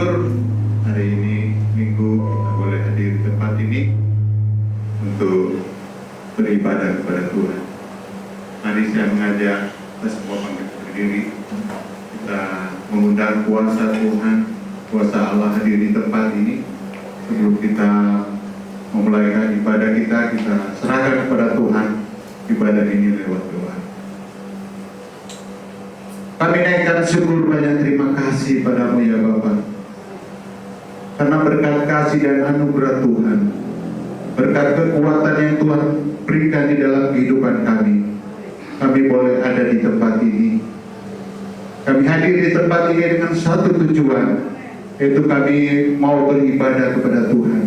bersyukur hari ini Minggu kita boleh hadir di tempat ini untuk beribadah kepada Tuhan. Mari saya mengajak kita semua berdiri, kita mengundang kuasa Tuhan, kuasa Allah hadir di tempat ini. Sebelum kita memulai ibadah kita serahkan kepada Tuhan ibadah ini lewat doa. Kami naikkan syukur banyak terima kasih padamu ya Bapa, karena berkat kasih dan anugerah Tuhan, berkat kekuatan yang Tuhan berikan di dalam kehidupan kami boleh ada di tempat ini. Kami hadir di tempat ini dengan satu tujuan, yaitu kami mau beribadah kepada Tuhan.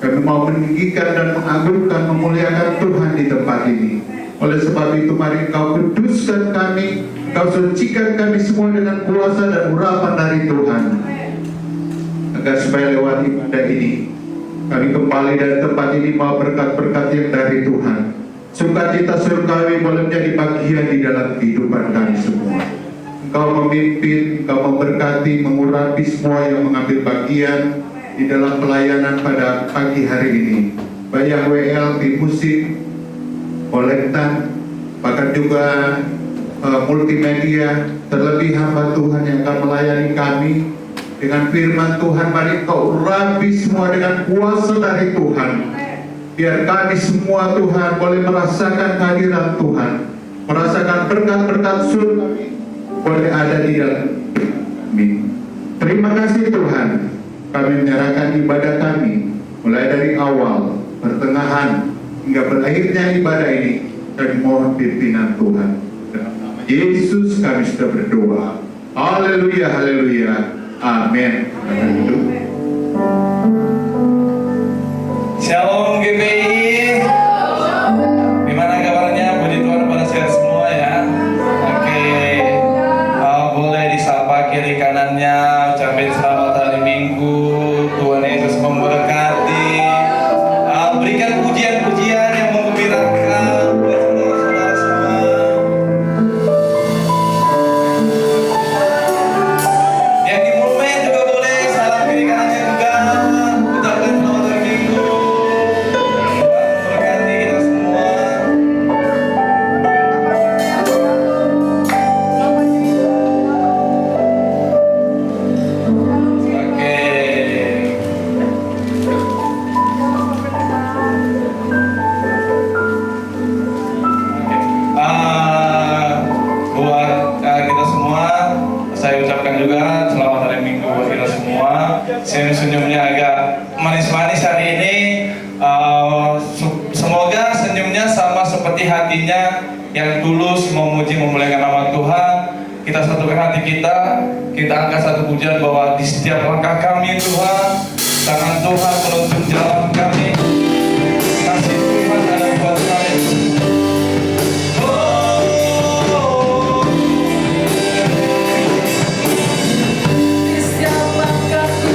Kami mau meninggikan dan mengagungkan, memuliakan Tuhan di tempat ini. Oleh sebab itu mari Engkau kuduskan kami, Engkau sucikan kami semua dengan kuasa dan urapan dari Tuhan, agar supaya lewat ibadah ini kami kembali dari tempat ini mau berkat-berkat yang dari Tuhan. Sukacita surgawi boleh menjadi bagian di dalam kehidupan kami semua. Engkau memimpin, Engkau memberkati, mengurapi semua yang mengambil bagian di dalam pelayanan pada pagi hari ini, baik WL, di musik, kolektan, bahkan juga multimedia. Terlebih hamba Tuhan yang akan melayani kami dengan firman Tuhan, mari Engkau urapi semua dengan kuasa dari Tuhan. Biar kami semua Tuhan boleh merasakan kehadiran Tuhan, merasakan berkat-berkat surga boleh ada di dalam kami. Terima kasih Tuhan, kami menyerahkan ibadah kami mulai dari awal, pertengahan, hingga berakhirnya ibadah ini. Kami mohon pimpinan Tuhan. Dalam nama Yesus kami sudah berdoa. Haleluya, haleluya, amin. Shalom GPI. Gimana kabarnya? Puji Tuhan pada sehat semua ya. Oke, boleh disapa kiri kanannya, ucapin selamat hari Minggu. Tuhan Yesus memberkati. Berikan pujian-pujian yang menggembirakan buat saudara-saudara semua. Yang di momen juga boleh salam kiri kanannya juga. Ucapkan selamat hari Minggu. Berkati kita semua. Buat kita semua, saya ucapkan juga selamat hari Minggu buat kita semua. Senyum-senyumnya agak manis-manis hari ini. Semoga senyumnya sama seperti hatinya yang tulus memuji memuliakan nama Tuhan. Kita satukan hati kita angkat satu pujian bahwa di setiap langkah kami Tuhan, tangan Tuhan menuntun jalan kami. Kasih Tuhan ada buat kami. Di setiap langkahku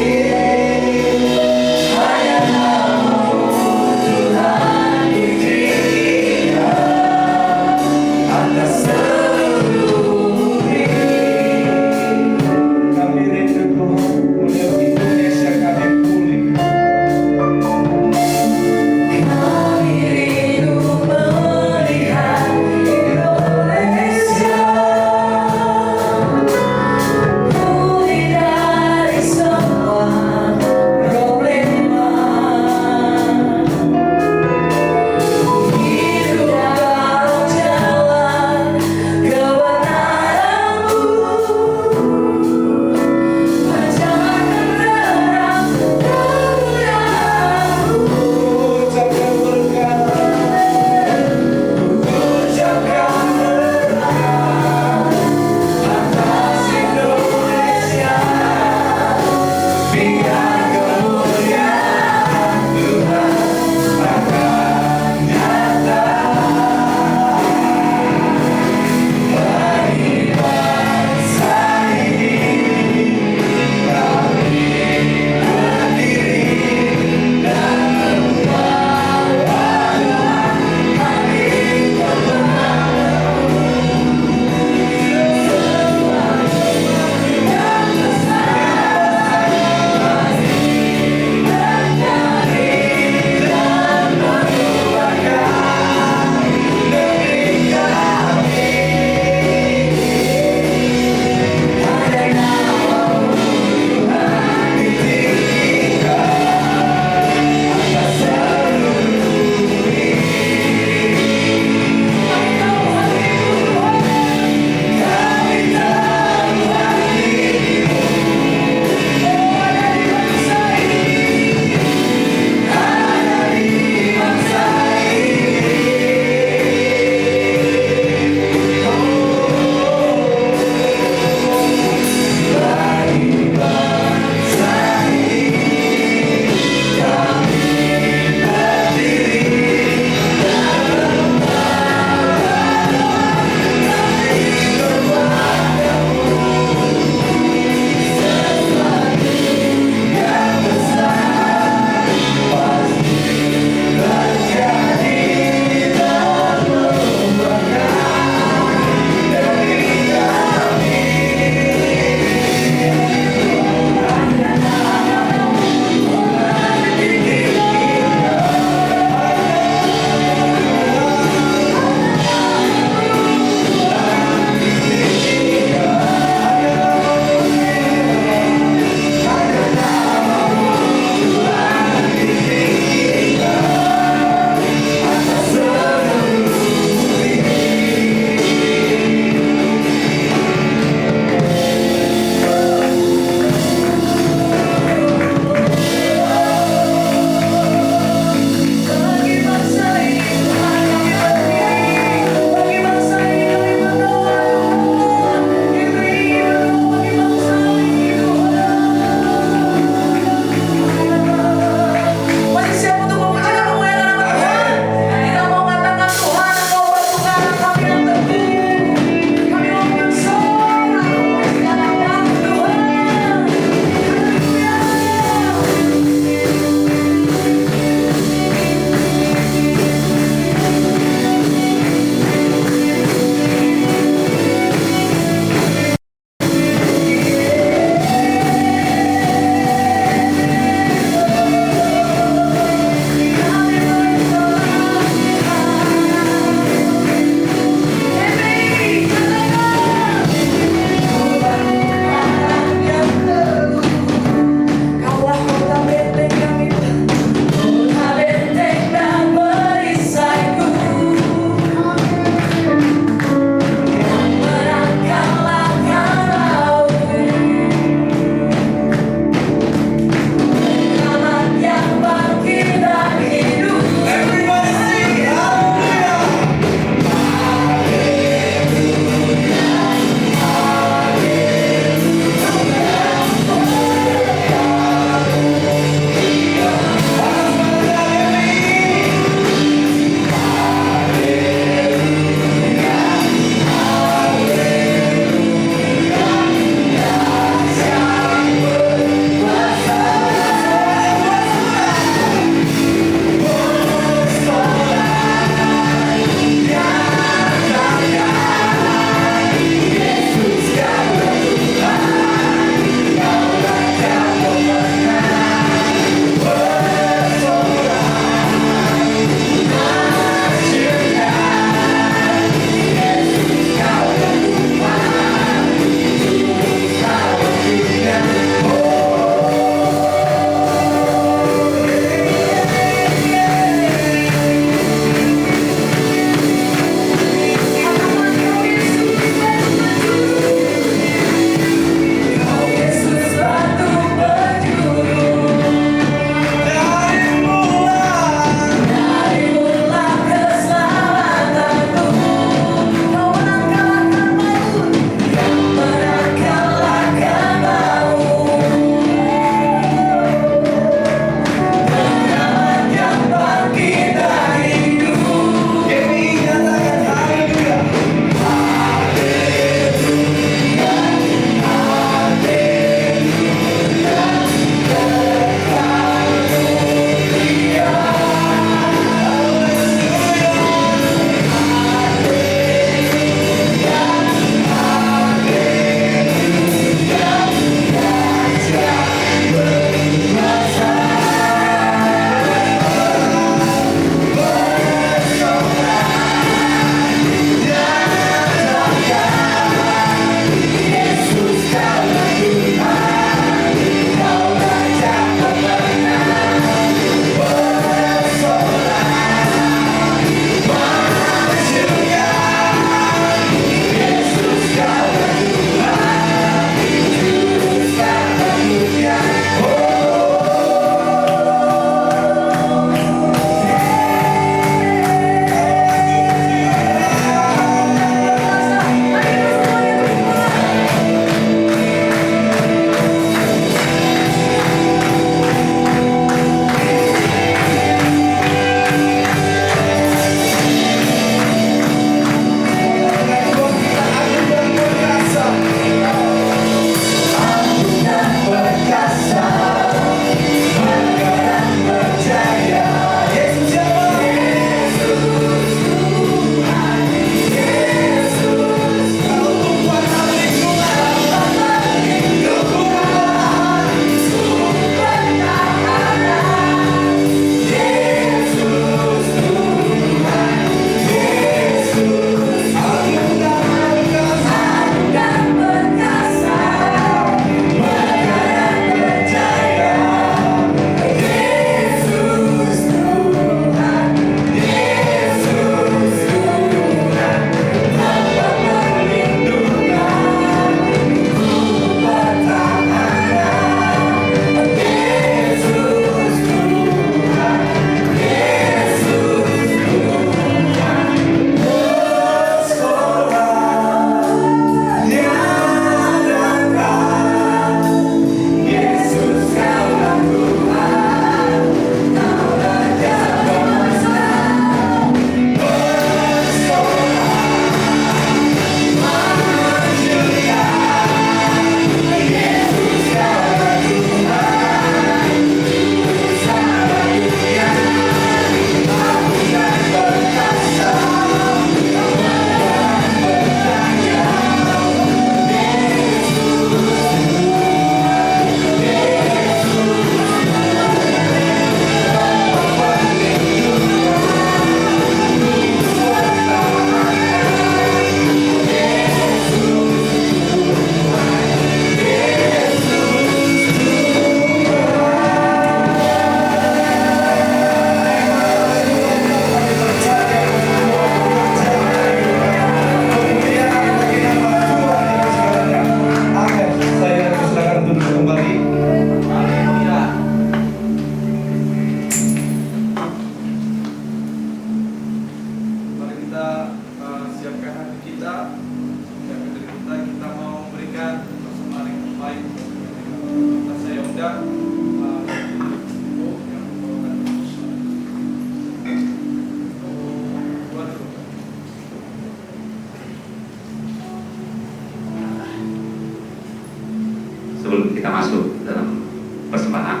Sebelum kita masuk dalam persembahan,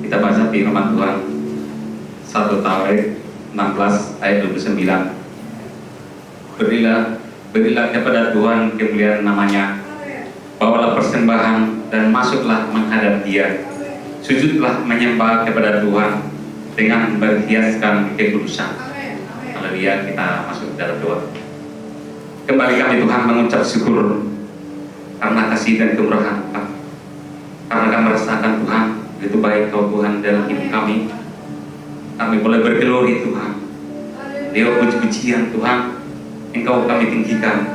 kita baca firman Tuhan 1 Tawarikh 16 ayat 29. Berilah kepada Tuhan kemuliaan namanya, bawalah persembahan dan masuklah menghadap Dia, sujudlah menyembah kepada Tuhan dengan berhiaskan kekudusan. Haleluya, kita masuk dalam doa. Kembali kami Tuhan mengucap syukur karena kasih dan kemurahan Kau. Karena kami merasakan Tuhan, begitu baik Kau Tuhan dalam hidup kami. Kami boleh bergelori Tuhan. Lewat puji-pujian Tuhan, Engkau kami tinggikan.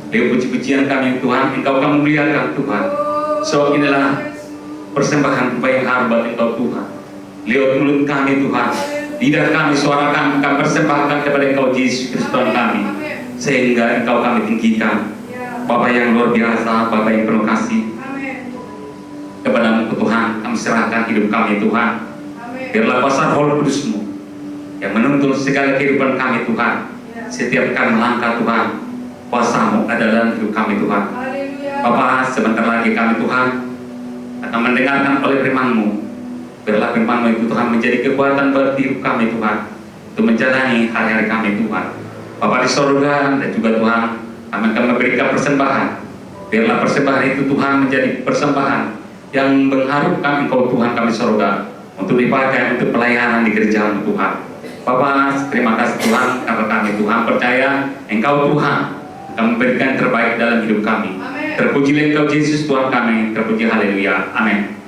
Lewat puji-pujian kami Tuhan, Engkau kami muliakan Tuhan. So inilah persembahan yang harbat Engkau Tuhan. Lewat mulut kami Tuhan, lidah kami, suara kami persembahkan kepada Engkau Yesus Kristus Tuhan kami. Sehingga Engkau kami tinggikan. Bapa yang luar biasa, Bapa yang penuh kasih. Kepada-Mu Tuhan, kami serahkan hidup kami Tuhan. Biarlah kuasa Roh Kudus-Mu yang menuntun segala kehidupan kami Tuhan. Setiap kami melangkah Tuhan, kuasa-Mu ada dalam hidup kami Tuhan. Bapa, sebentar lagi kami Tuhan akan mendengarkan oleh firman-Mu. Biarlah firman-Mu itu Tuhan menjadi kekuatan bagi hidup kami Tuhan, untuk menjalani hari-hari kami Tuhan. Bapa di surga dan juga Tuhan, kami akan memberikan persembahan. Biarlah persembahan itu Tuhan menjadi persembahan yang mengharupkan Engkau Tuhan kami surga, untuk dipakai untuk pelayanan di gereja Tuhan. Bapak, terima kasih Tuhan karena kami Tuhan percaya Engkau Tuhan akan memberikan terbaik dalam hidup kami. Terpujilah Engkau Yesus Tuhan kami, terpuji, haleluya, amin.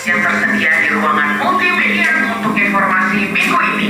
Yang tersedia di ruangan multimedia untuk informasi minggu ini.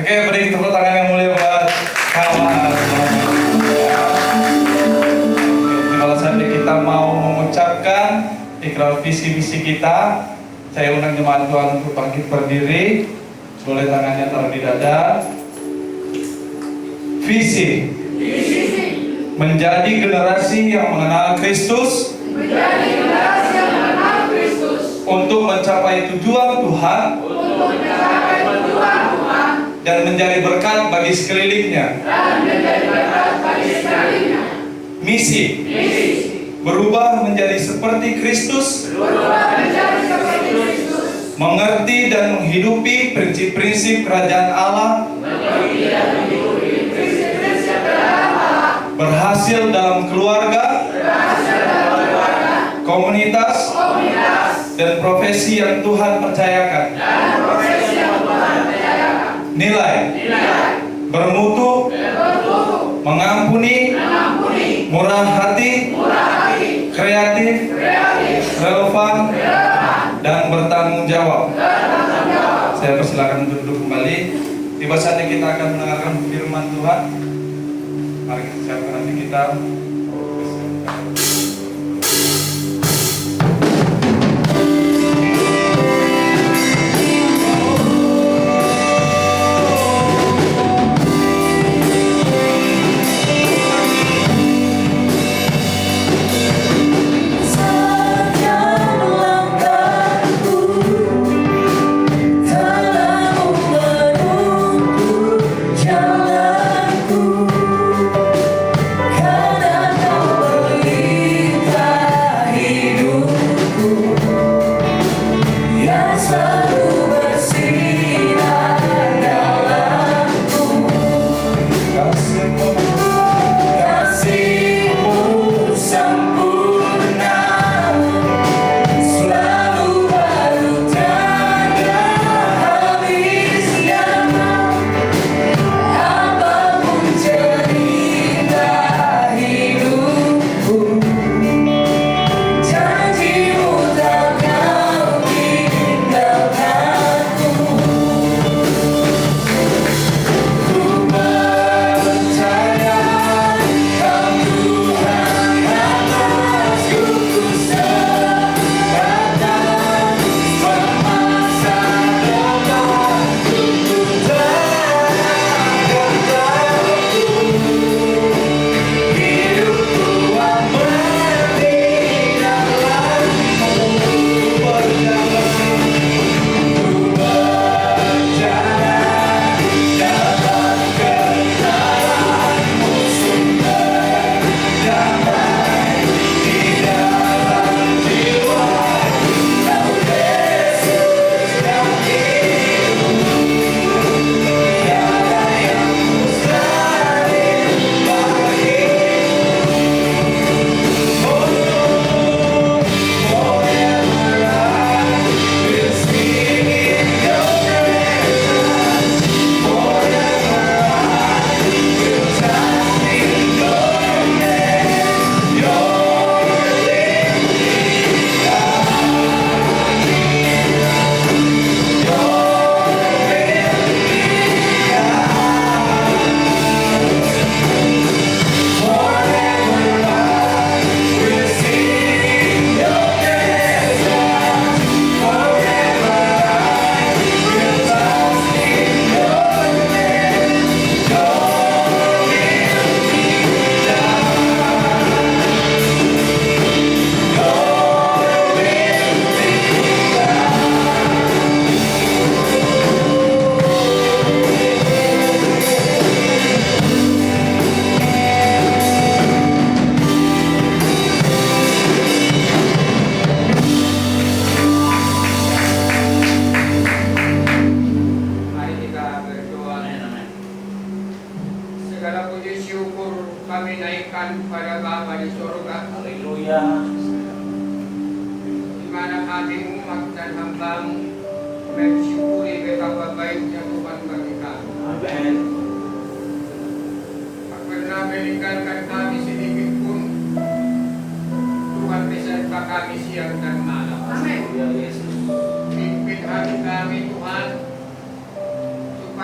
Oke, beri tepuk tangan yang mulia buat kawan. Kalau saatnya kita mau mengucapkan ikrar visi misi kita, saya undang jemaat Tuhan untuk bangkit berdiri. Boleh tangannya taruh di dada. Visi menjadi generasi yang mengenal Kristus, untuk mencapai tujuan Tuhan, dan menjadi berkat bagi sekelilingnya. Misi berubah menjadi seperti Kristus, mengerti dan menghidupi prinsip-prinsip kerajaan Allah, berhasil dalam keluarga, komunitas, dan profesi yang Tuhan percayakan. Nilai bermutu, mengampuni, murah hati, kreatif, relevan, dan bertanggung jawab. Saya persilakan untuk duduk kembali. Tiba saatnya kita akan mendengarkan firman Tuhan. Mari kita siapkan hati kita.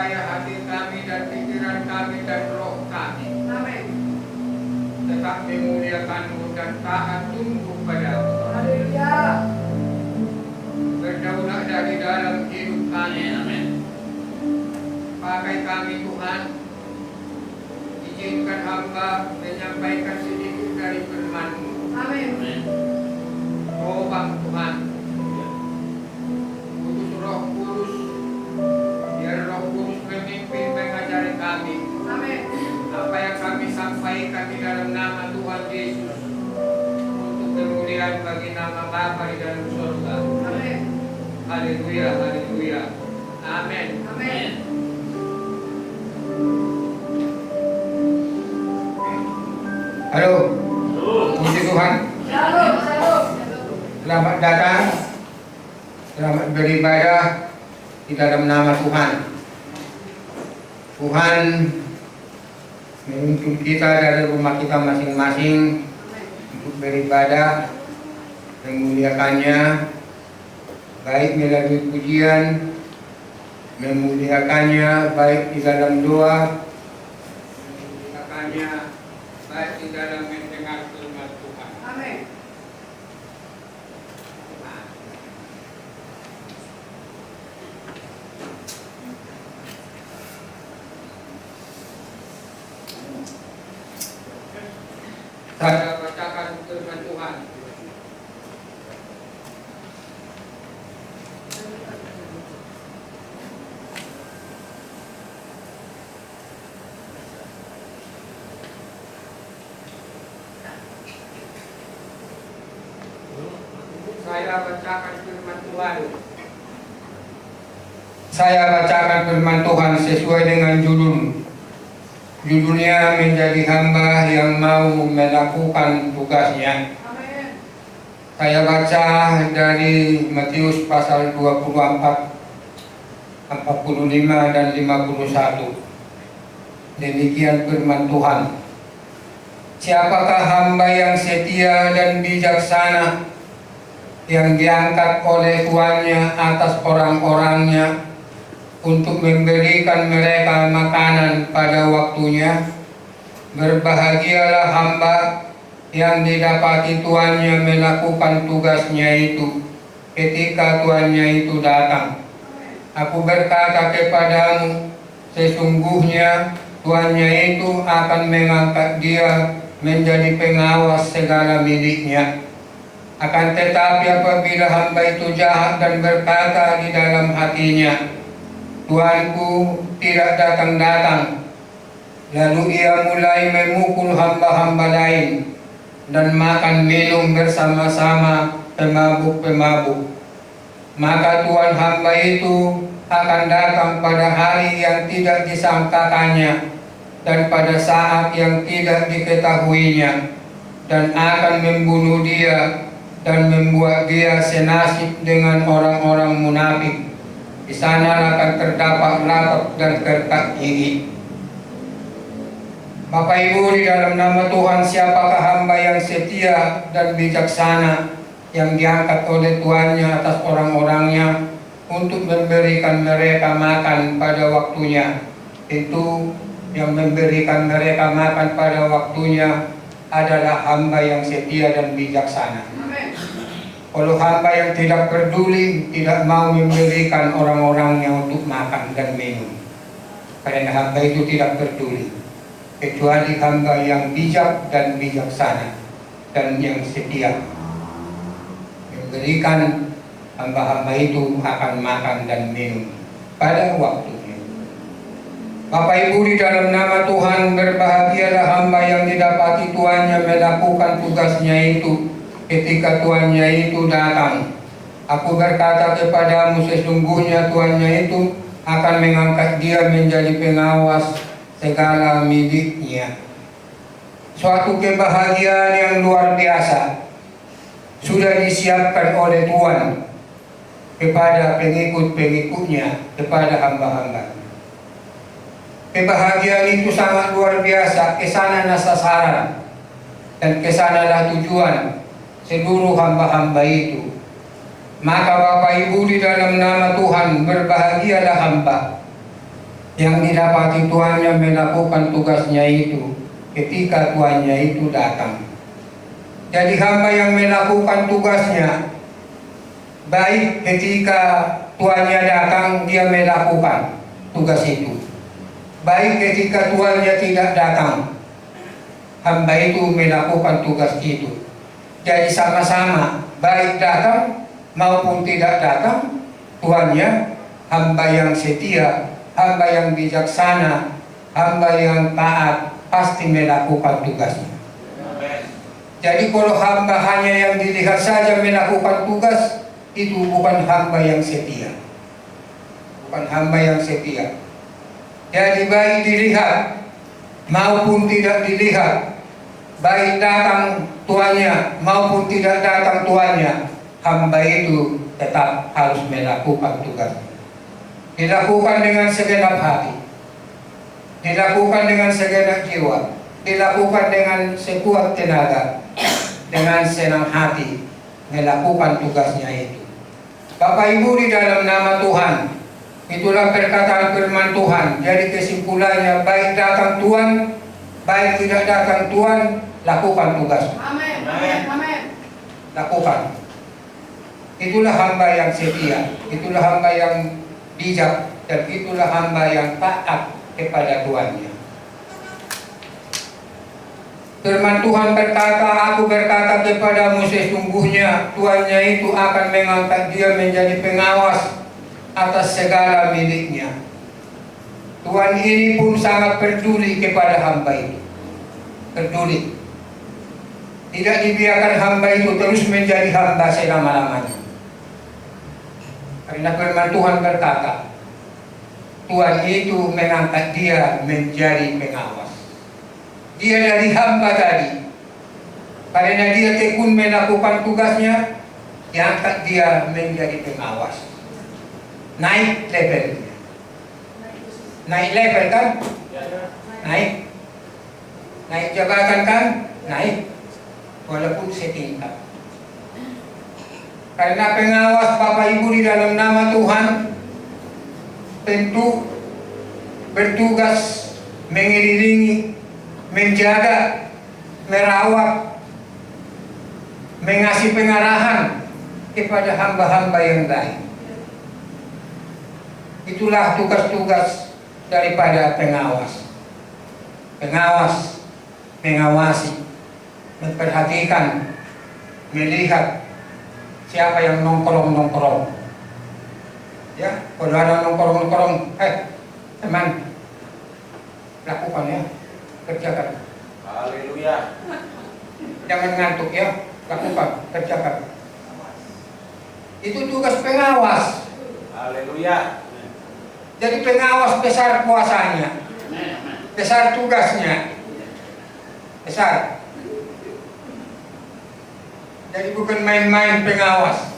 supaya hati kami dan pikiran kami dan roh kami Amin. tetap memuliakan-Mu dan taat tunduk pada-Mu. Haleluya. Berdaulat dari dalam hidup kami. Amin. Pakai kami Tuhan. Izinkan hamba menyampaikan sedikit dari firman-Mu. Amin. Tolong Tuhan. Kudus Roh Kudus. Biar Roh Kudus memimpin mengajari kami. Amin. Apa yang kami sampaikan di dalam nama Tuhan Yesus untuk kemuliaan bagi nama Bapa di dalam surga. Amin. Haleluya, haleluya. Amin. Amin. Halo. Puji Tuhan. Shalom, shalom. Selamat datang. Selamat beribadah di dalam nama Tuhan. Tuhan menuntut kita dari rumah kita masing-masing untuk beribadah, memuliakannya, baik melalui pujian, memuliakannya baik di dalam doa, memuliakannya baik di dalam mendengar firman Tuhan. Amin. Saya bacakan firman Tuhan. Saya bacakan firman Tuhan. Saya bacakan firman Tuhan sesuai dengan judulnya menjadi hamba yang mau melakukan tugasnya. Amin. Saya baca dari Matius pasal 24, 45 dan 51. Demikian firman Tuhan. Siapakah hamba yang setia dan bijaksana yang diangkat oleh tuannya atas orang-orangnya untuk memberikan mereka makanan pada waktunya? Berbahagialah hamba yang didapati tuannya melakukan tugasnya itu ketika tuannya itu datang. Aku berkata kepadamu, sesungguhnya tuannya itu akan mengangkat dia menjadi pengawas segala miliknya. Akan tetapi apabila hamba itu jahat dan berkata di dalam hatinya, Tuanku tidak datang-datang, lalu ia mulai memukul hamba-hamba lain dan makan minum bersama-sama pemabuk-pemabuk, maka tuan hamba itu akan datang pada hari yang tidak disangkakannya dan pada saat yang tidak diketahuinya, dan akan membunuh dia dan membuat dia senasib dengan orang-orang munafik. Di sana akan terdapat lapar dan kertak gigi. Bapak Ibu, di dalam nama Tuhan, siapakah hamba yang setia dan bijaksana yang diangkat oleh tuannya atas orang-orangnya untuk memberikan mereka makan pada waktunya? Itu yang memberikan mereka makan pada waktunya adalah hamba yang setia dan bijaksana. Amin. Kalau hamba yang tidak peduli, tidak mau memberikan orang-orangnya untuk makan dan minum, karena hamba itu tidak peduli, kecuali hamba yang bijak dan bijaksana dan yang setia memberikan, hamba-hamba itu akan makan dan minum pada waktunya. Bapak Ibu, di dalam nama Tuhan, berbahagialah hamba yang didapati tuannya melakukan tugasnya itu ketika tuannya itu datang. Aku berkata kepadamu, sesungguhnya tuannya itu akan mengangkat dia menjadi pengawas segala miliknya. Suatu kebahagiaan yang luar biasa sudah disiapkan oleh Tuhan kepada pengikut-pengikutnya, kepada hamba-hamba. Kebahagiaan itu sangat luar biasa, kesanalah sasaran dan kesanalah tujuan seluruh hamba-hamba itu. Maka Bapak Ibu, di dalam nama Tuhan, berbahagialah hamba yang didapati tuannya melakukan tugasnya itu ketika tuannya itu datang. Jadi hamba yang melakukan tugasnya baik ketika tuannya datang dia melakukan tugas itu, baik ketika tuannya tidak datang hamba itu melakukan tugas itu. Jadi sama-sama baik datang maupun tidak datang tuannya, hamba yang setia, hamba yang bijaksana, hamba yang taat pasti melakukan tugasnya. Jadi kalau hamba hanya yang dilihat saja melakukan tugas, itu bukan hamba yang setia. Bukan hamba yang setia. Jadi baik dilihat maupun tidak dilihat, baik datang tuannya maupun tidak datang tuannya, hamba itu tetap harus melakukan tugasnya. Dilakukan dengan segenap hati, dilakukan dengan segenap jiwa, dilakukan dengan sekuat tenaga, dengan senang hati melakukan tugasnya itu. Bapak Ibu, di dalam nama Tuhan, itulah perkataan firman Tuhan. Jadi kesimpulannya, baik datang Tuhan, baik tidak datang Tuhan, lakukan tugasmu. Amin. Amin. Amin. Lakukan. Itulah hamba yang setia, itulah hamba yang bijak, dan itulah hamba yang taat kepada Tuhannya. Firman Tuhan berkata, aku berkata kepadamu sesungguhnya Tuhannya itu akan mengangkat dia menjadi pengawas atas segala miliknya. Tuhan ini pun sangat peduli kepada hamba itu. Peduli. Tidak dibiarkan hamba itu terus menjadi hamba selama-lamanya. Karena firman Tuhan berkata, Tuhan itu mengangkat dia menjadi pengawas. Dia dari hamba tadi, karena dia tekun melakukan tugasnya, diangkat dia menjadi pengawas. Naik levelnya. Naik level kan? Naik. Naik jabatan kan? Naik. Walaupun setingkat. Karena pengawas Bapak Ibu di dalam nama Tuhan tentu bertugas mengelilingi, menjaga, merawat, mengasih pengarahan kepada hamba-hamba yang lain. Itulah tugas-tugas daripada pengawas. Pengawas, mengawasi, memperhatikan, melihat siapa yang nongkrong-nongkrong. Ya, kalau ada nongkrong-nongkrong, teman, lakukan ya, kerjakan. Haleluya. Jangan ngantuk ya, lakukan, kerjakan. Itu tugas pengawas. Haleluya. Jadi pengawas besar kuasanya, besar tugasnya, besar. Jadi bukan main-main pengawas.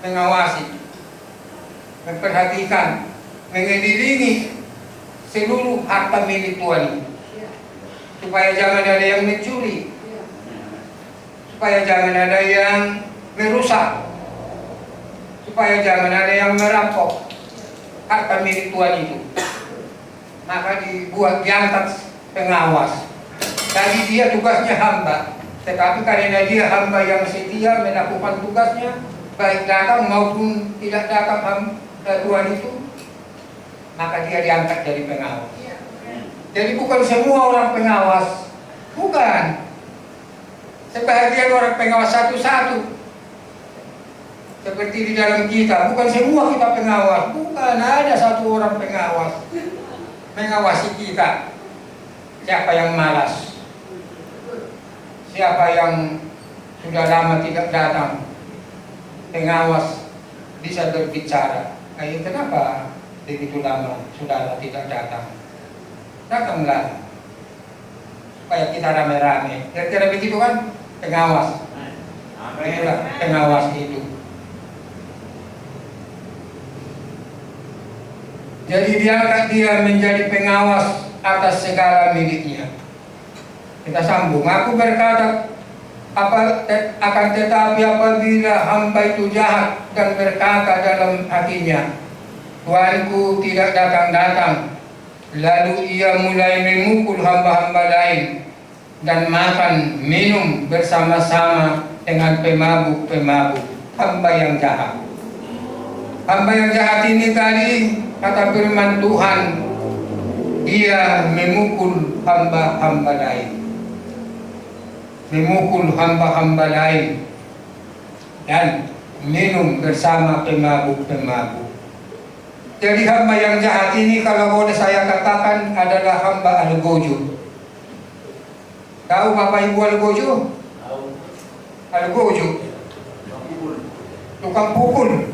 Mengawasi, memperhatikan, mengelilingi seluruh harta milik Tuhan ini. Supaya jangan ada yang mencuri, supaya jangan ada yang merusak, supaya jangan ada yang merampok harta milik Tuhan itu. Maka diangkat pengawas. Tadi dia tugasnya hamba, tetapi karena dia hamba yang setia melakukan tugasnya, baik datang maupun tidak datang Tuhan itu, maka dia diangkat jadi pengawas. Jadi bukan semua orang pengawas, bukan. Sebagian orang pengawas satu-satu. Seperti di dalam kita, bukan semua kita pengawas, bukan ada satu orang pengawas mengawasi kita. Siapa yang malas, siapa yang sudah lama tidak datang, pengawas bisa berbicara. Ayo, kenapa begitu lama saudara tidak datang? Datanglah supaya kita rame-rame. Kira-kira begitu kan? Pengawas. Itulah pengawas itu. Jadi diangkat dia menjadi pengawas atas segala miliknya. Kita sambung. Aku berkata, akan tetapi apabila hamba itu jahat dan berkata dalam hatinya, tuanku tidak datang-datang. Lalu ia mulai memukul hamba-hamba lain dan makan minum bersama-sama dengan pemabuk-pemabuk, hamba yang jahat. Hamba yang jahat ini tadi, kata firman Tuhan, dia memukul hamba-hamba lain. Memukul hamba-hamba lain dan minum bersama pemabuk-pemabuk. Jadi hamba yang jahat ini kalau boleh saya katakan adalah hamba algojo. Tahu Bapak Ibu algojo? Algojo, tukang pukul.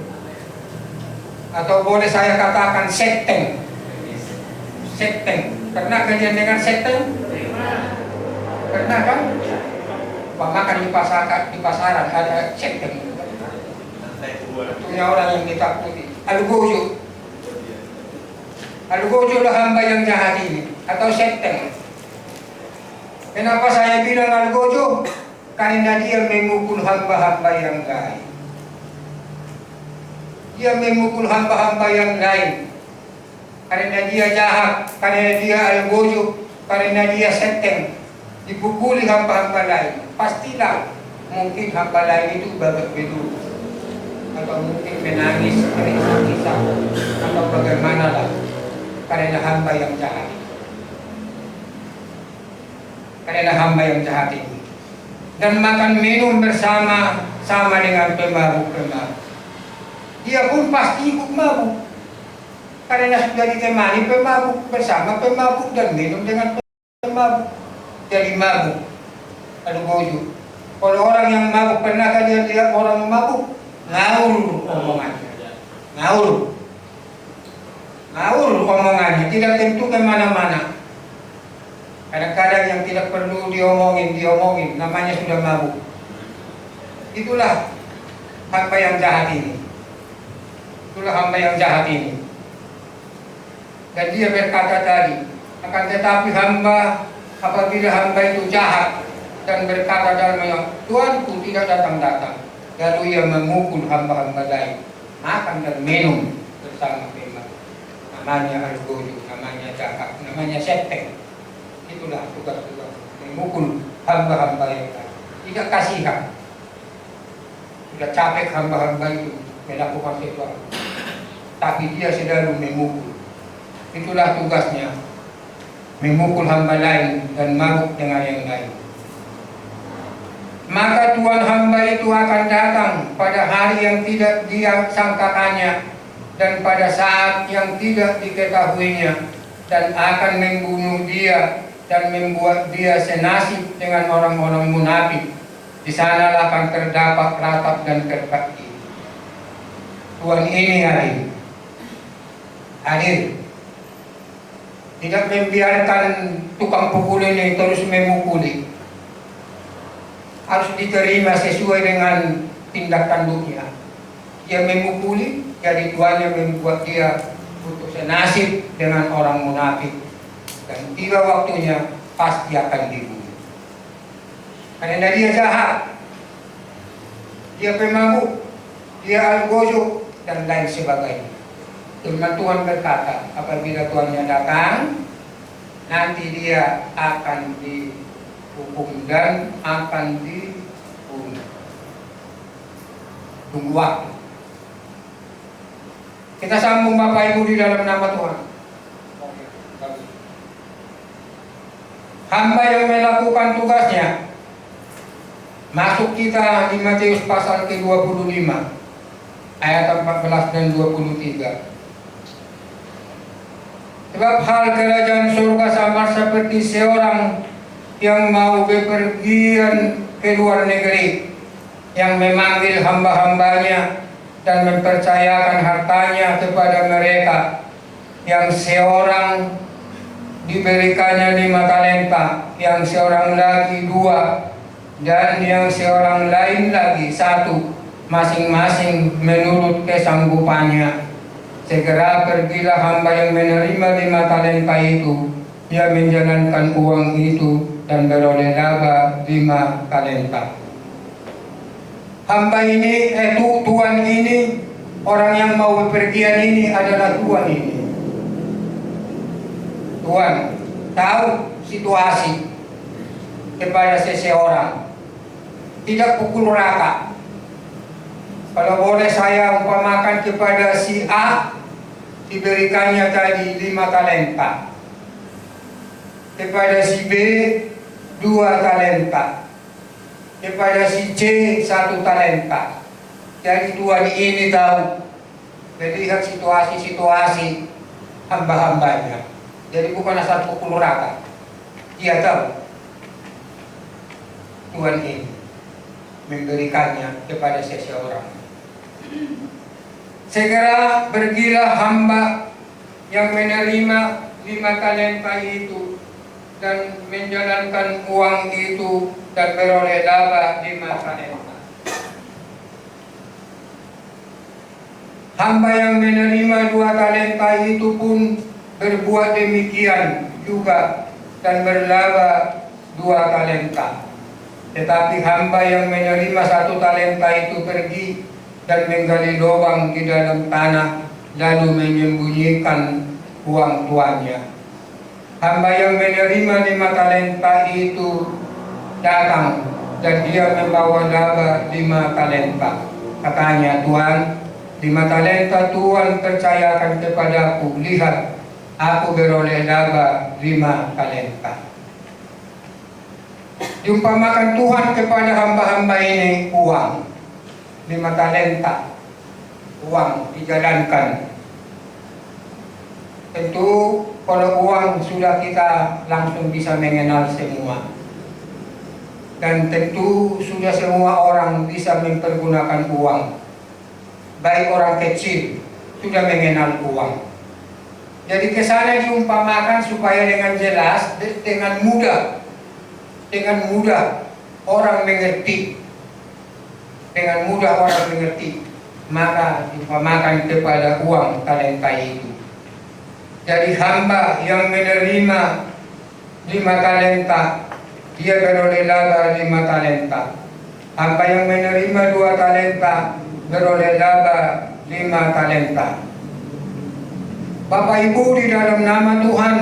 Atau boleh saya katakan seteng. Seteng. Pernah kalian dengar seteng? Pernah kan? Pak makan di pasaran ada seteng. Punya orang yang ditakuti. Algojo. Algojo lah hamba yang jahat ini atau seteng. Kenapa saya bilang algojo? Karena dia memukul hamba-hamba yang lain. Dia memukul hamba-hamba yang lain. Karena dia jahat, karena dia algojo, karena dia seteng. Dipukuli hamba-hamba lain. Pastilah mungkin hamba lain itu babak belur. Atau mungkin menangis, terisak-isak, atau bagaimanalah. Karena hamba yang jahat. Karena hamba yang jahat ini. Dan makan minum bersama-sama dengan pemabuk-pemabuk. Dia pun pasti ikut mabuk. Karena sudah ditemani pemabuk bersama pemabuk dan minum dengan pemabuk. Jadi mabuk. Algojo. Kalau orang yang mabuk, pernah kalian lihat orang mabuk? Ngaur omongannya. Ngaur omongannya, tidak tentu kemana-mana. Kadang-kadang yang tidak perlu diomongin, namanya sudah mabuk. Itulah hamba yang jahat ini. Itulah hamba yang jahat ini. Dan dia berkata tadi, akan tetapi hamba, apabila hamba itu jahat dan berkata dalamnya, Tuanku tidak datang-datang, lalu ia memukul hamba-hamba lain, makan dan minum bersama pemabuk. Namanya algojo, namanya jahat, namanya seteng. Itulah tugas-tugas memukul hamba-hamba yang lain. Tidak kasihan. Sudah capek hamba-hamba itu melakukan sesuatu, tapi dia selalu memukul. Itulah tugasnya, memukul hamba lain dan mabuk dengan yang lain. Maka Tuhan hamba itu akan datang pada hari yang tidak dia sangkakannya dan pada saat yang tidak diketahuinya, dan akan membunuh dia dan membuat dia senasib dengan orang-orang munafik. Di sanalah akan terdapat ratap dan terbakti. Tuhan ini hadir. Tidak membiarkan tukang pukul ini terus memukuli. Harus diterima sesuai dengan tindak tanduknya. Dia memukuli, jadi Tuhannya membuat dia putus senasib dengan orang munafik. Dan tiba waktunya pasti akan dibunuh. Karena dia jahat, dia pemabuk, dia algojo, dan lain sebagainya. Firman Tuhan berkata, apabila Tuhannya datang, nanti dia akan dihukum dan akan dibunuh. Tunggu waktu. Kita sambung Bapak Ibu di dalam nama Tuhan. Hamba yang melakukan tugasnya. Masuk kita di Matius pasal ke-25 ayat 14 dan 23. Sebab hal kerajaan surga sama seperti seorang yang mau bepergian ke luar negeri, yang memanggil hamba-hambanya dan mempercayakan hartanya kepada mereka. Yang seorang diberikannya 5 talenta, yang seorang lagi 2, dan yang seorang lain lagi 1, masing-masing menurut kesanggupannya. Segera pergilah hamba yang menerima 5 talenta itu. Ia menjalankan uang itu dan beroleh laba 5 talenta. Hamba ini, Tuhan ini Orang yang mau bepergian ini adalah Tuhan ini. Tuhan tahu situasi kepada seseorang. Tidak pukul rata. Kalau boleh saya umpamakan kepada si A, diberikannya tadi 5 talenta. Kepada si B 2 talenta. Kepada si C 1 talenta. Jadi Tuhan ini tahu melihat situasi-situasi hamba-hambanya. Jadi bukan asal pukul rata. Dia tahu Tuhan ini memberikannya kepada seseorang. Segera pergilah hamba yang menerima 5 talenta itu dan menjalankan uang itu dan beroleh laba 5 talenta. Hamba yang menerima 2 talenta itu pun berbuat demikian juga dan berlaba 2 talenta. Tetapi hamba yang menerima 1 talenta itu pergi dan menggali lubang di dalam tanah, lalu menyembunyikan uang tuannya. Hamba yang menerima 5 talenta itu datang dan dia membawa laba 5 talenta. Katanya, Tuhan, 5 talenta Tuhan percayakan kepadaku. Lihat, aku beroleh laba 5 talenta. Diumpamakan Tuhan kepada hamba-hamba ini uang 5 talenta, uang dijalankan. Tentu kalau uang sudah kita langsung bisa mengenal semua. Dan tentu sudah semua orang bisa mempergunakan uang. Baik orang kecil sudah mengenal uang. Jadi kesana diumpamakan supaya dengan jelas, dengan mudah orang mengerti. Dengan mudah orang mengerti, maka diumpamakan kepada uang talenta itu. Jadi hamba yang menerima 5 talenta, dia beroleh laba 5 talenta. Hamba yang menerima 2 talenta, beroleh laba 5 talenta. Bapak Ibu, di dalam nama Tuhan,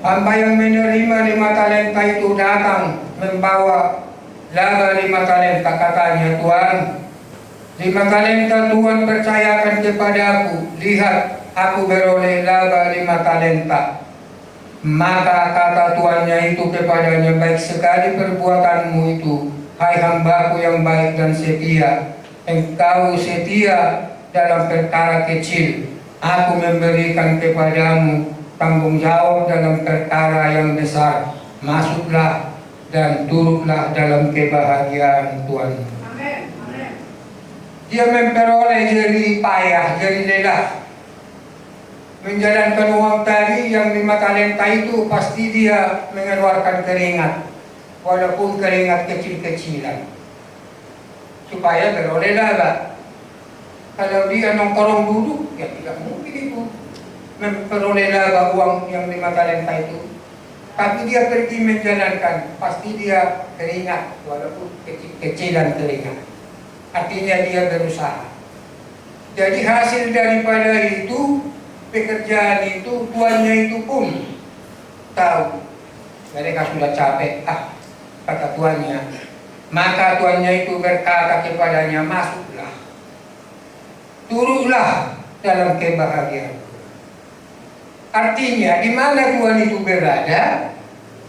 hamba yang menerima 5 talenta itu datang membawa laba 5 talenta. Katanya, Tuhan, 5 talenta Tuhan percayakan kepadaku. Lihat, aku beroleh laba 5 talenta. Maka kata tuannya itu kepadanya, baik sekali perbuatanmu itu, hai hambaku yang baik dan setia. Engkau setia dalam perkara kecil, aku memberikan kepadamu tanggung jawab dalam perkara yang besar. Masuklah dan turutlah dalam kebahagiaan Tuhan. Amin. Amin. Dia memperoleh jerih payah, jerih lelah. Menjalankan uang tadi yang 5 talenta itu pasti dia mengeluarkan keringat. Walaupun keringat kecil-kecilan. Supaya beroleh laba. Kalau dia nongkrong duduk, ya tidak mungkin itu memperoleh laba uang yang 5 talenta itu. Tapi dia pergi menjalankan, pasti dia keringat, walaupun kecil-kecilan keringat. Artinya dia berusaha. Jadi hasil daripada itu, pekerjaan itu, tuannya itu pun tahu. Mereka sudah capek, kata tuannya. Maka tuannya itu berkata kepadanya, masuklah. Turutlah dalam kebahagiaan. Artinya, di mana Tuhan itu berada,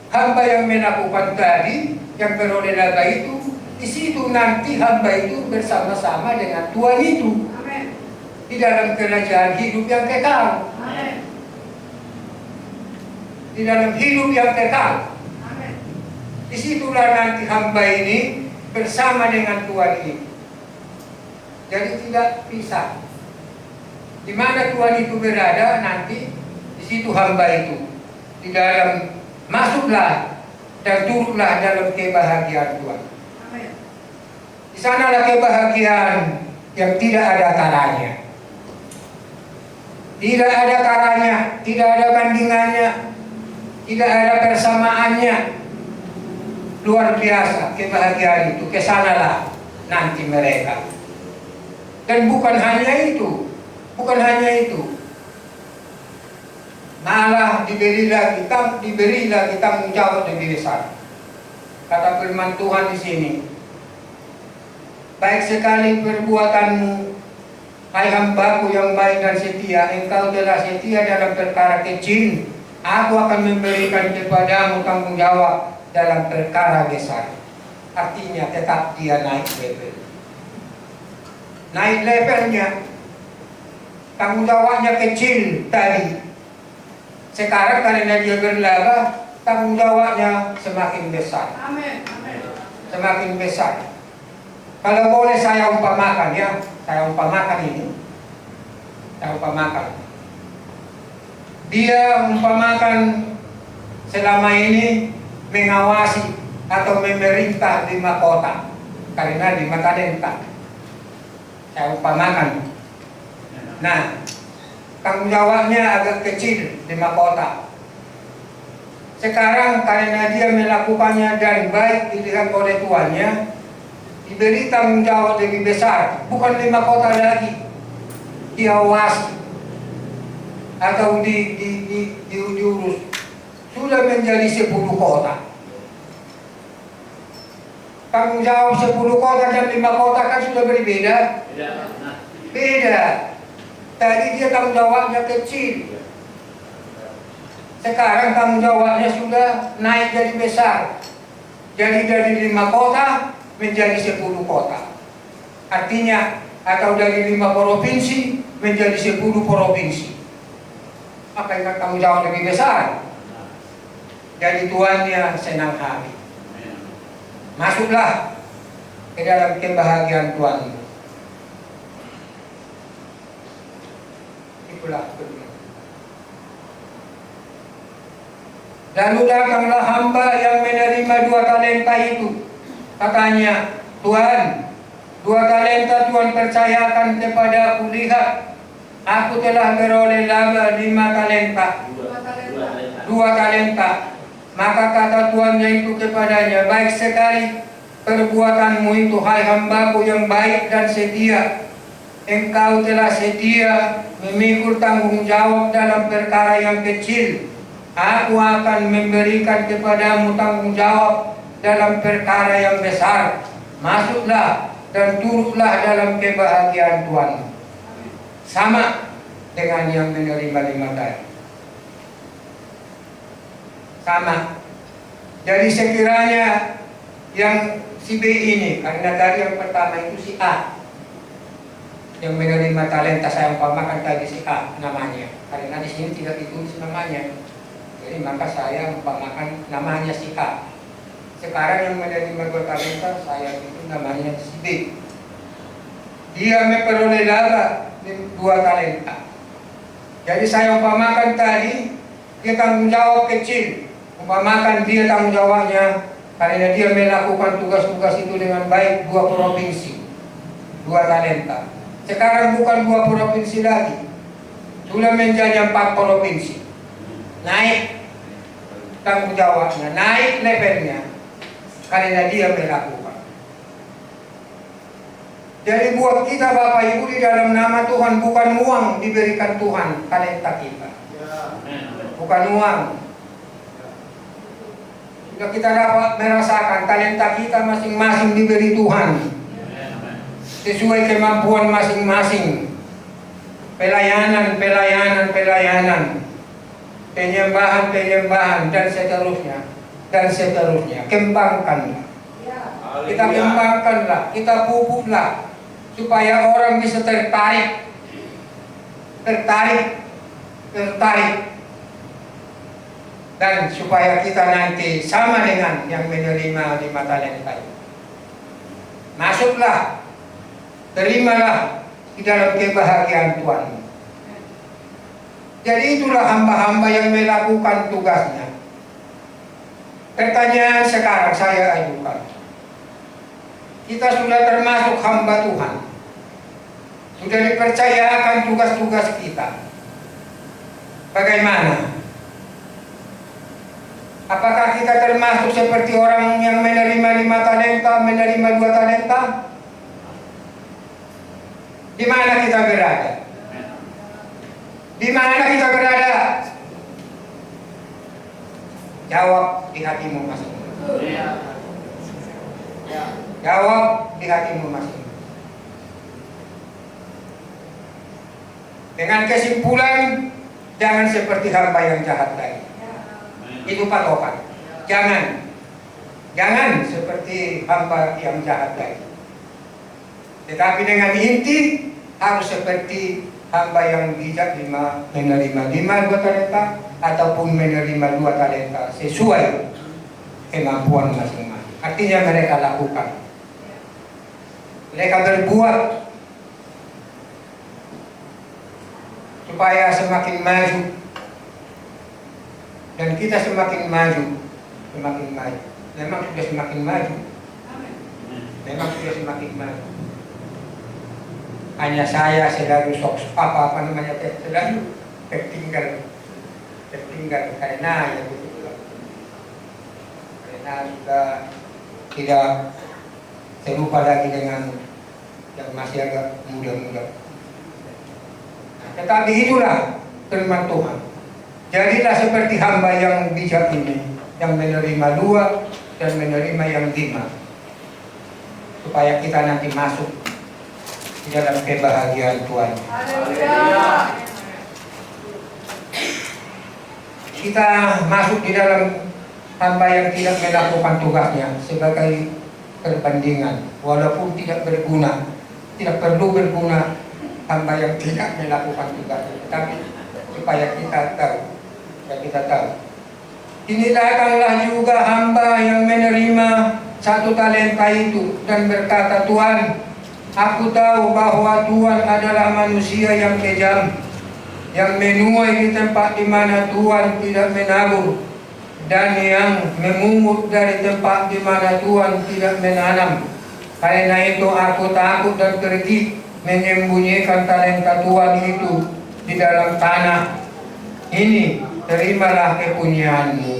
hamba yang melakukan tadi, yang beroleh laba itu, di situ nanti hamba itu bersama-sama dengan Tuhan itu. Amin. Di dalam kerajaan hidup yang kekal. Amin. Di dalam hidup yang kekal. Amin. Disitulah nanti hamba ini bersama dengan Tuhan ini. Jadi tidak pisah. Di mana Tuhan itu berada nanti, itu hamba itu di dalam masuklah dan turutlah dalam kebahagiaan Tuhan. Amin. Di sanalah kebahagiaan yang tidak ada taranya. Tidak ada taranya, tidak ada bandingannya, tidak ada persamaannya. Luar biasa kebahagiaan itu. Kesanalah nanti mereka. Dan bukan hanya itu, malah diberi lagi tanggung jawab lebih besar. Kata firman Tuhan di sini, baik sekali perbuatanmu, hai hambaku yang baik dan setia, engkau telah setia dalam perkara kecil, aku akan memberikan kepadamu tanggung jawab dalam perkara besar. Artinya tetap dia naik level. Naik levelnya, tanggung jawabnya kecil tadi. Sekarang karena dia berlaba, tanggung jawabnya semakin besar. Amin. Amin. Semakin besar. Kalau boleh saya umpamakan ya, saya umpamakan. Dia umpamakan selama ini mengawasi atau memerintah 5 kota, karena 5 talenta. Saya umpamakan. Nah, tanggung jawabnya agak kecil 5 kota. Sekarang karena dia melakukannya dan baik dilihat oleh tuannya, diberi tanggung jawab lebih besar, bukan 5 kota lagi. Diawasi atau diurus. Sudah menjadi 10 kota. Tanggung jawab 10 kota dan 5 kota kan sudah berbeda. Beda. Tadi dia tanggung jawabnya kecil. Sekarang tanggung jawabnya sudah naik jadi besar. Jadi dari 5 kota menjadi 10 kota. Artinya, atau dari 5 provinsi menjadi 10 provinsi. Apa yang tanggung jawab lebih besar? Jadi tuannya senang hati. Masuklah ke dalam kebahagiaan Tuhan. Itulah firman. Lalu datanglah hamba yang menerima 2 talenta itu. Katanya, Tuhan, 2 talenta Tuhan percayakan kepada aku, lihat, aku telah beroleh laba 5 talenta. 2 talenta. Maka kata tuannya itu kepadanya, baik sekali perbuatanmu itu, hai hambaku yang baik dan setia. Engkau telah setia memikul tanggung jawab dalam perkara yang kecil. Aku akan memberikan kepadamu tanggung jawab dalam perkara yang besar. Masuklah dan turutlah dalam kebahagiaan Tuhan. Sama dengan yang menerima 5 tadi. Sama. Jadi sekiranya yang si B ini, karena tadi yang pertama itu si A, yang menerima talenta, saya umpamakan tadi si A namanya, karena di sini tidak ditulis namanya, jadi maka saya umpamakan namanya si A. Sekarang yang menerima 2 talenta, saya itu namanya si B. Dia memperoleh laba 2 talenta. Jadi saya umpamakan tadi, dia tanggung jawab kecil. Umpamakan dia tanggung jawabnya karena dia melakukan tugas-tugas itu dengan baik 2 provinsi, 2 talenta. Sekarang bukan 2 provinsi lagi, sudah menjadi 4 provinsi. Naik tanggung jawabnya, naik levelnya karena dia melakukan. Jadi buat kita Bapak Ibu di dalam nama Tuhan, bukan uang diberikan Tuhan talenta kita, bukan uang. Jika kita dapat merasakan talenta kita masing-masing diberi Tuhan sesuai kemampuan masing-masing, pelayanan, penyembahan dan seterusnya, kembangkanlah. Kita kembangkanlah, kita pupuklah supaya orang bisa tertarik dan supaya kita nanti sama dengan yang menerima 5 talenta itu. Masuklah, terimalah di dalam kebahagiaan Tuhan. Jadi itulah hamba-hamba yang melakukan tugasnya. Pertanyaan sekarang saya ajukan, kita sudah termasuk hamba Tuhan, sudah dipercayakan tugas-tugas kita. Bagaimana? Apakah kita termasuk seperti orang yang menerima 5 talenta, menerima 2 talenta? Di mana kita berada? Di mana kita berada? Jawab di hatimu masing-masing. Jawab di hatimu masing-masing. Dengan kesimpulan, jangan seperti hamba yang jahat tadi. Itu patokan. Jangan seperti hamba yang jahat tadi. Tetapi dengan inti harus seperti hamba yang bijak menerima 5 talenta ataupun menerima 2 talenta sesuai kemampuan masing-masing. Artinya mereka lakukan. Mereka berbuat supaya semakin maju dan kita semakin maju. Memang sudah semakin maju. Hanya saya selalu selalu tertinggal karena ya betul. Karena sudah tidak serupa lagi dengan yang masih agak muda-muda. Tetapi itulah firman Tuhan. Jadilah seperti hamba yang bijak ini, yang menerima 2 dan menerima yang 5, supaya kita nanti masuk di dalam kebahagiaan Tuhan. Haleluya. Kita masuk di dalam hamba yang tidak melakukan tugasnya sebagai perbandingan, walaupun tidak berguna, tidak perlu berguna hamba yang tidak melakukan tugasnya, tapi supaya kita tahu. Ini datanglah juga hamba yang menerima 1 talenta itu dan berkata, Tuhan, aku tahu bahwa Tuhan adalah manusia yang kejam, yang menuai di tempat di mana Tuhan tidak menabur, dan yang memungut dari tempat di mana Tuhan tidak menanam. Karena itu aku takut dan pergi menyembunyikan talenta Tuhan itu di dalam tanah. Ini terimalah kepunyaanmu.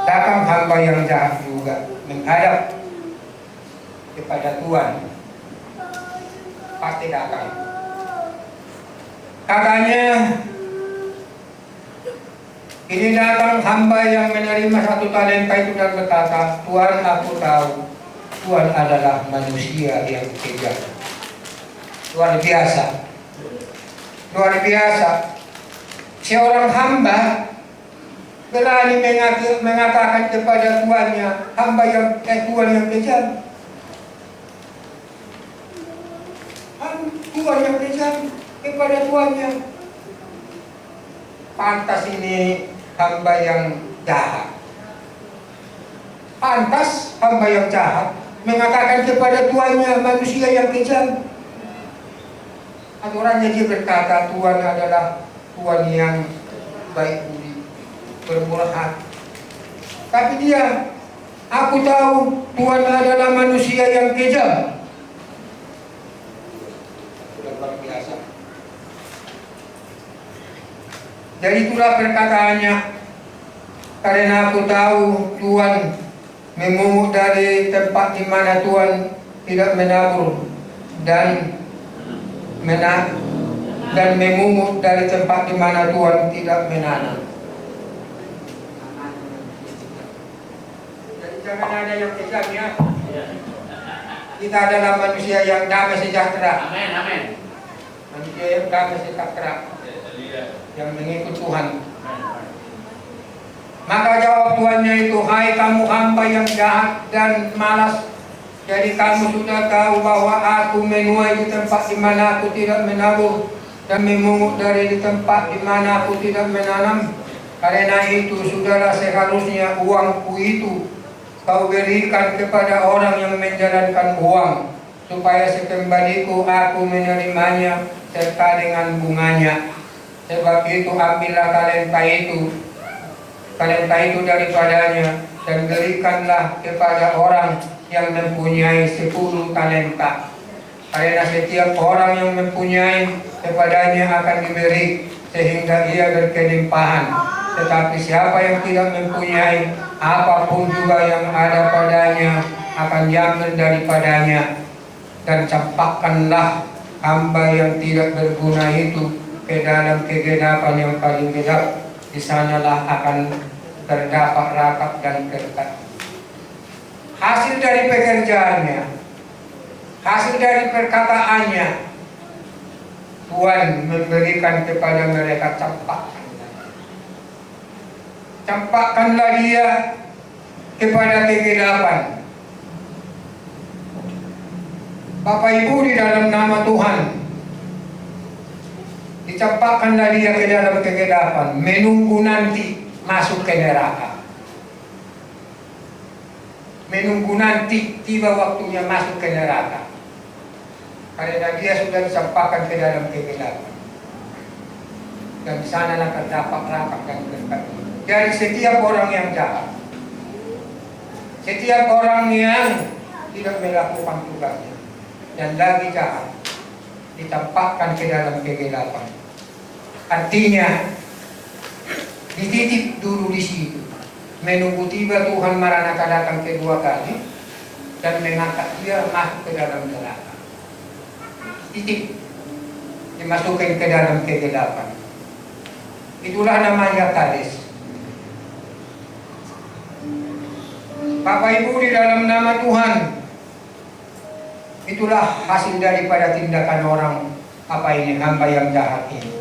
Datang hamba yang jahat juga menghadap kepada Tuhan. Pasti datang. Katanya, ini datang hamba yang menerima 1 talenta itu dan berkata, Tuhan, aku tahu Tuhan adalah manusia yang kejam. Luar biasa. Seorang hamba berani mengatakan kepada tuannya, Tuhan yang kejam. Tuhan yang kejam kepada tuannya. Pantas ini hamba yang jahat. Pantas hamba yang jahat mengatakan kepada tuannya, manusia yang kejam. Aturannya dia berkata, Tuhan adalah Tuhan yang baik budi, bermurah hati. Tapi dia, aku tahu Tuhan adalah manusia yang kejam. Luar biasa. Jadi itulah perkataannya. Karena aku tahu Tuhan memungut dari tempat di mana Tuhan tidak menabur dan memungut dari tempat di mana Tuhan tidak menanam. Jadi jangan ada yang kejam ya. Kita adalah manusia yang damai sejahtera. Amin. Manusia yang damai sejahtera, yang mengikut Tuhan. Maka jawab tuannya itu, hai kamu hamba yang jahat dan malas. Jadi kamu sudah tahu bahwa aku menuai di tempat di mana aku tidak menabur dan memungut dari di tempat di mana aku tidak menanam. Karena itu sudahlah seharusnya uangku itu kau berikan kepada orang yang menjalankan uang, supaya sekembaliku aku menerimanya serta dengan bunganya. Sebab itu ambillah talenta itu daripadanya dan berikanlah kepada orang yang mempunyai 10 talenta. Karena setiap orang yang mempunyai, kepadanya akan diberi sehingga ia berkelimpahan. Tetapi siapa yang tidak mempunyai, apapun juga yang ada padanya akan diambil daripadanya. Dan campakkanlah hamba yang tidak berguna itu ke dalam kegenapan yang paling gelap, di sanalah akan terdapat rakat dan berkat. Hasil dari pekerjaannya, hasil dari perkataannya, Tuhan memberikan kepada mereka campakkanlah dia kepada kegelapan. Bapak Ibu, di dalam nama Tuhan, dicampakkanlah dia ke dalam kegelapan, menunggu nanti masuk ke neraka. Menunggu nanti tiba waktunya masuk ke neraka. Karena dia sudah dicampakkan ke dalam kegelapan. Dan di sanalah terdapat rakat dan berkat. Dari setiap orang yang jahat, setiap orang yang tidak melakukan tugasnya dan lagi jahat, ditampakkan ke dalam kegelapan. Artinya dititip dulu di situ, menunggu tiba Tuhan Maranatha datang kedua kali dan mengangkat dia masuk ke dalam neraka. Titip, dimasukkan ke dalam kegelapan. Itulah namanya Kades. Bapak Ibu, di dalam nama Tuhan, itulah hasil daripada tindakan orang hamba yang jahat ini.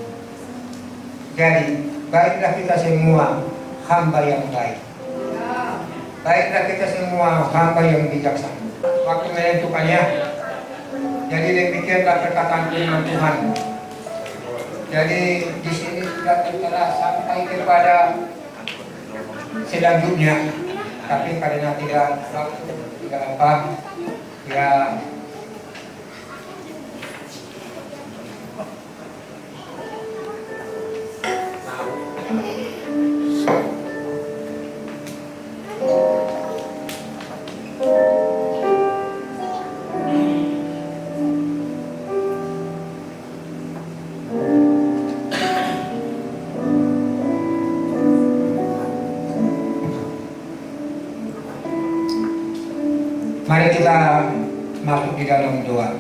Jadi baiklah kita semua hamba yang baik. Baiklah kita semua hamba yang bijaksana. Waktu menentukannya. Jadi demikianlah perkataan firman Tuhan. Jadi di sini sudah telah sampai kepada selanjutnya. Tapi karena tidak waktu, tidak apa, ya mari kita masuk di dalam doa.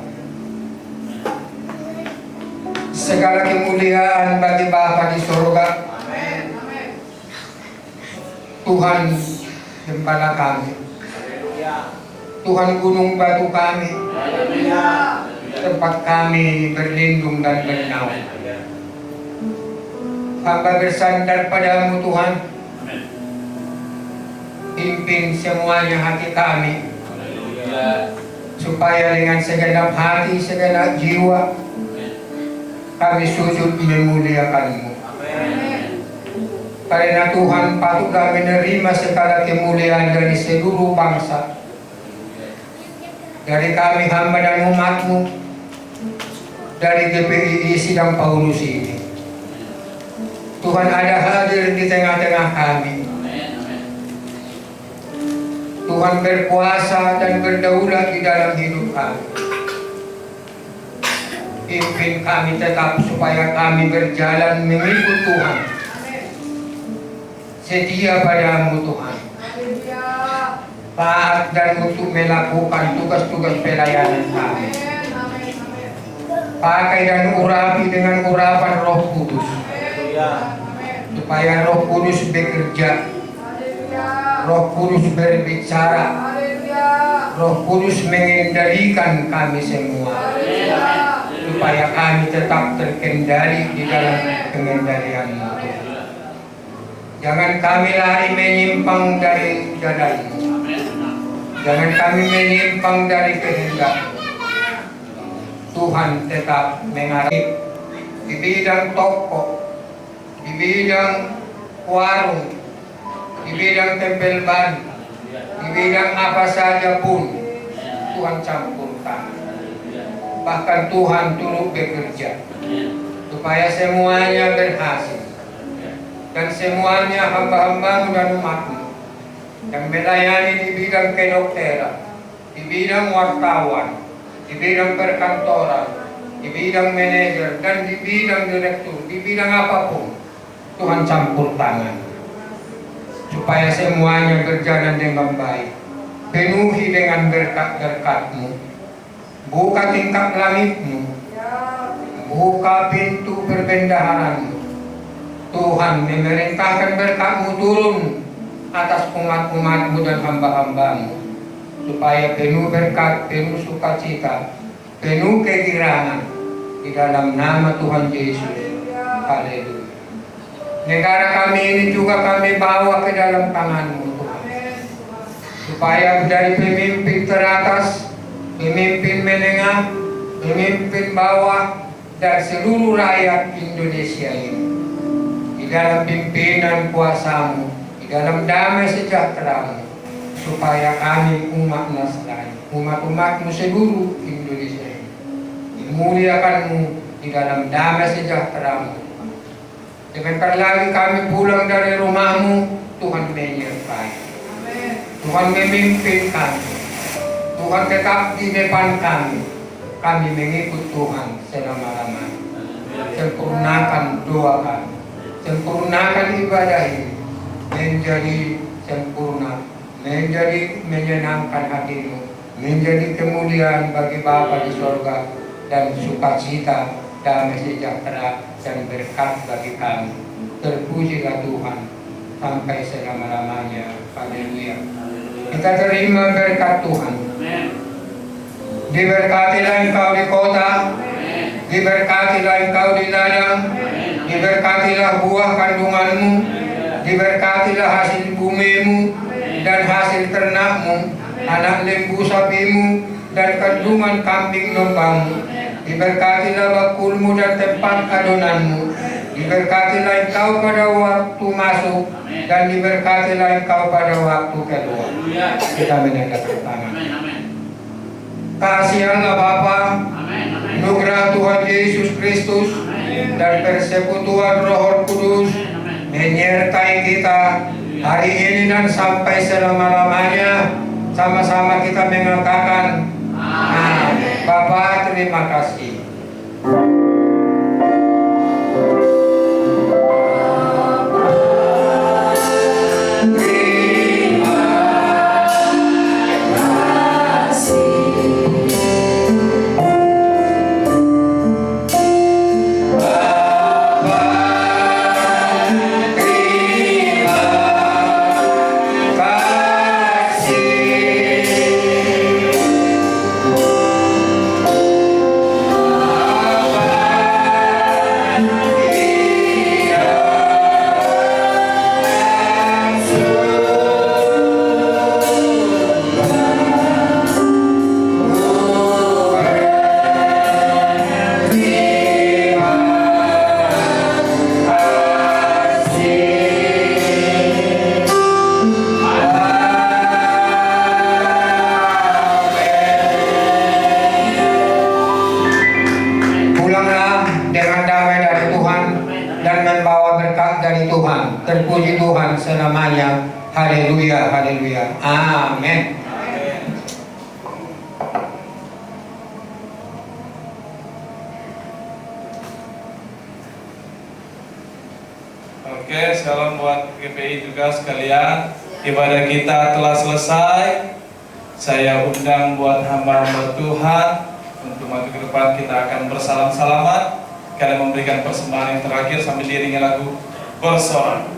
Segala kemuliaan bagi Bapa di surga. Tuhan gembala kami. Tuhan gunung batu kami. Tempat kami berlindung dan bernaung. Hamba bersandar padamu Tuhan. Pimpin semuanya hati kami, supaya dengan segenap hati, segenap jiwa kami sujud memuliakan-Mu. Karena Tuhan patutlah menerima segala kemuliaan dari seluruh bangsa, dari kami hamba dan umat-Mu, dari GPI Sidang Paulus ini. Tuhan ada hadir di tengah-tengah kami. Tuhan berkuasa dan berdaulat di dalam hidup kami. Pimpin kami tetap supaya kami berjalan mengikut Tuhan. Setia padamu Tuhan. Taat dan untuk melakukan tugas-tugas pelayanan kami. Pakai dan urapi dengan urapan Roh Kudus. Supaya Roh Kudus bekerja. Roh Kudus berbicara. Roh Kudus mengendalikan kami semua. Supaya kami tetap terkendali di dalam pengendalian-Mu. Jangan kami lari menyimpang dari jalan-Mu. Jangan kami menyimpang dari kehendak. Tuhan tetap mengarahkan di bidang toko, di bidang warung, di bidang tempel ban, di bidang apa saja pun Tuhan campurkan. Bahkan Tuhan turut bekerja supaya semuanya berhasil. Dan semuanya hamba-hamba-Mu dan umat-Mu yang melayani di bidang kedokteran, di bidang wartawan, di bidang perkantoran, di bidang manajer, dan di bidang direktur, di bidang apapun, Tuhan campur tangan supaya semuanya berjalan dengan baik. Penuhi dengan berkat-berkat-Mu, buka tingkap langit-Mu, Buka pintu perbendaharaan-Mu. Tuhan, memerintahkan berkat-Mu turun atas umat-umat-Mu dan hamba-hamba-Mu, supaya penuh berkat, penuh sukacita, penuh kegirangan di dalam nama Tuhan Yesus. Haleluya. Negara kami ini juga kami bawa ke dalam tangan-Mu, Tuhan, supaya dari pemimpin teratas, pemimpin menengah, pemimpin bawah, dan seluruh rakyat Indonesia ini, di dalam pimpinan kuasa-Mu, di dalam damai sejahtera-Mu, supaya kami umat Nasrani, umat-umat-Mu seluruh Indonesia ini, dimuliakan-Mu di dalam damai sejahtera-Mu. Sebentar lagi kami pulang dari rumah-Mu, Tuhan menyertai, Tuhan memimpin kami, Tuhan tetap di depan kami. Kami mengikut Tuhan selama-lamanya. Sempurnakan doa kami, sempurnakan ibadah ini menjadi sempurna, menjadi menyenangkan hati-Mu, menjadi kemuliaan bagi Bapa di sorga, dan sukacita, damai sejahtera, dan berkat bagi kami. Terpujilah Tuhan sampai selama-lamanya. Haleluya. Kita terima berkat Tuhan. Diberkatilah engkau di kota, diberkatilah engkau di ladang, diberkatilah buah kandungan-Mu, diberkatilah hasil bumi-Mu dan hasil ternak-Mu, anak lembu sapi-Mu dan kandungan kambing domba-Mu. Diberkatilah bakul-Mu dan tempat adonan-Mu. Diberkatilah engkau pada waktu masuk dan diberkatilah engkau pada waktu keluar. Kita menyatakan tangan. Kasih Allah Bapa, nugerah Tuhan Yesus Kristus, dan persekutuan Roh Kudus menyertai kita hari ini dan sampai selama-lamanya. Sama-sama kita mengatakan amin. Bapa, terima kasih. Terpuji Tuhan selamanya. Haleluya, haleluya. Amin. Oke, shalom buat GPI juga sekalian. Ibadah kita telah selesai. Saya undang buat hamba-hamba Tuhan untuk maju ke depan. Kita akan bersalam-salaman. Kalian memberikan persembahan yang terakhir sambil diiringi lagu bersorak.